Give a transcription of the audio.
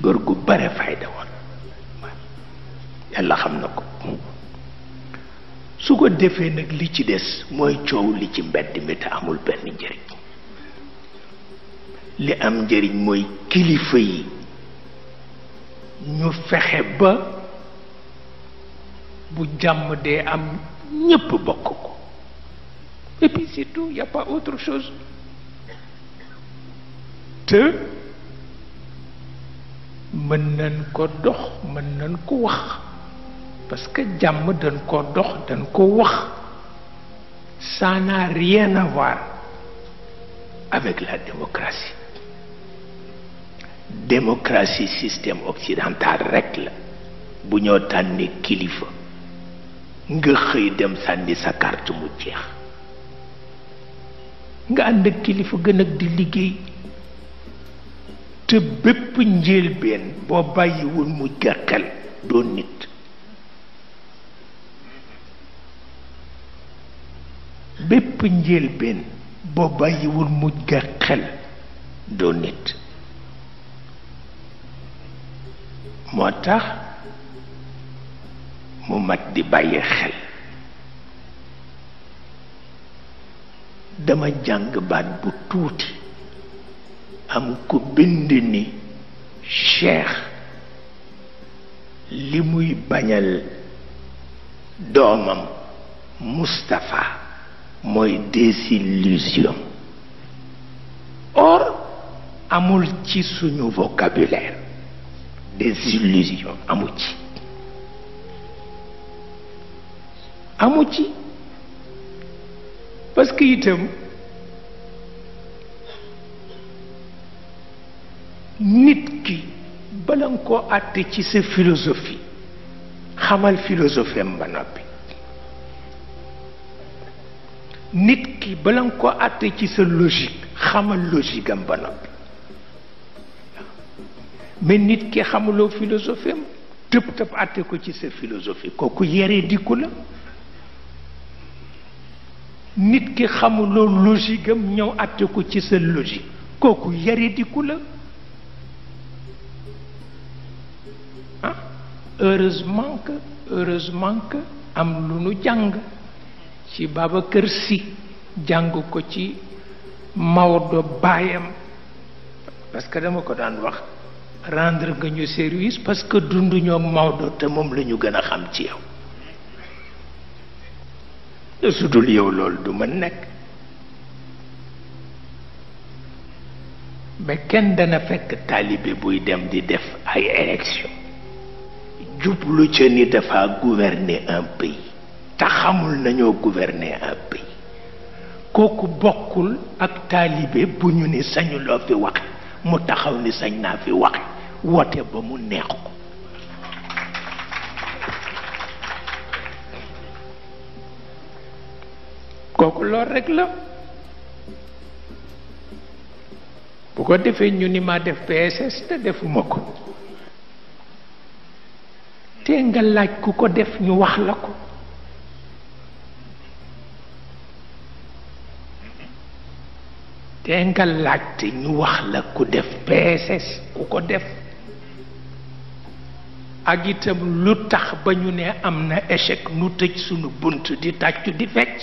góor gu bare fayda woon yàlla xam na ko. su ko defee nag li ci des mooy coow li ci mbedd mi te amul benn njëriñ. li am njëriñ mooy kilifa yi ñu fexe ba bu jàmm dee am ñépp bokk ko et puis c'est tout, y a pas autre chose. te mën nañ ko dox mën nañ ko wax parce que jàmm dañ ko dox dañ ko wax. Ça n'a rien à voir avec la démocratie. Démocratie système occidental rek la bu ñoo tànni kilifa nga xëy dem sànni sa carte mu jeex nga ànd ak kilifa gën ak di liggéey te bépp njëlbeen boo bàyyiwul mu gàkkal doo nit. bépp njëlbeen boo bàyyiwul mu gàkkal doo nit. moo tax mu mat di bàyyi xel. dama jàng baat bu tuuti am ku bind ni Cheikh li muy bañal doomam Moustapha mooy désillusion. Or amul ci suñu vocabulaire désillusion amu ci parce que itam nit ki bala nga koo àtte ci sa philosophie xamal philosophie am ba noppi. nit ki bala nga koo àtte ci sa logique xamal logique am ba noppi. mais nit ki xamuloo philosophie am tëb tëb àtte ko ci sa philosophie kooku yere diku la. nit ki xamuloo logique am ñëw àtte ko ci sa logique kooku yere diku la. ah heureusement que am lu nu jàng ci Babacar Sy jàng ko ci Maodo baayam parce que dama ko daan wax rendre nga ñu service parce que dundu ñoo Maodo te moom la ñu gën a xam ci yow. su dul yow loolu du mën nekk. mais kenn dana fekk taalibe buy dem di def ay élection jublu ca ni dafa gouverner un pays te xamul nañoo gouverner un pays kooku bokkul ak taalibe bu ñu ni sañu loo fi waxe mu taxaw ni sañ naa fi waxe woote ba mu neex ko. kooku lool rek la. bu ko defee ñu ni ma def PSS te defuma ko te nga laaj ku ko def ñu wax la ko. te nga laaj te ñu wax la ku def PSS ku ko def. ak itam lu tax ba ñu ne am na échec nu tëj sunu bunt di tàccu di fecc.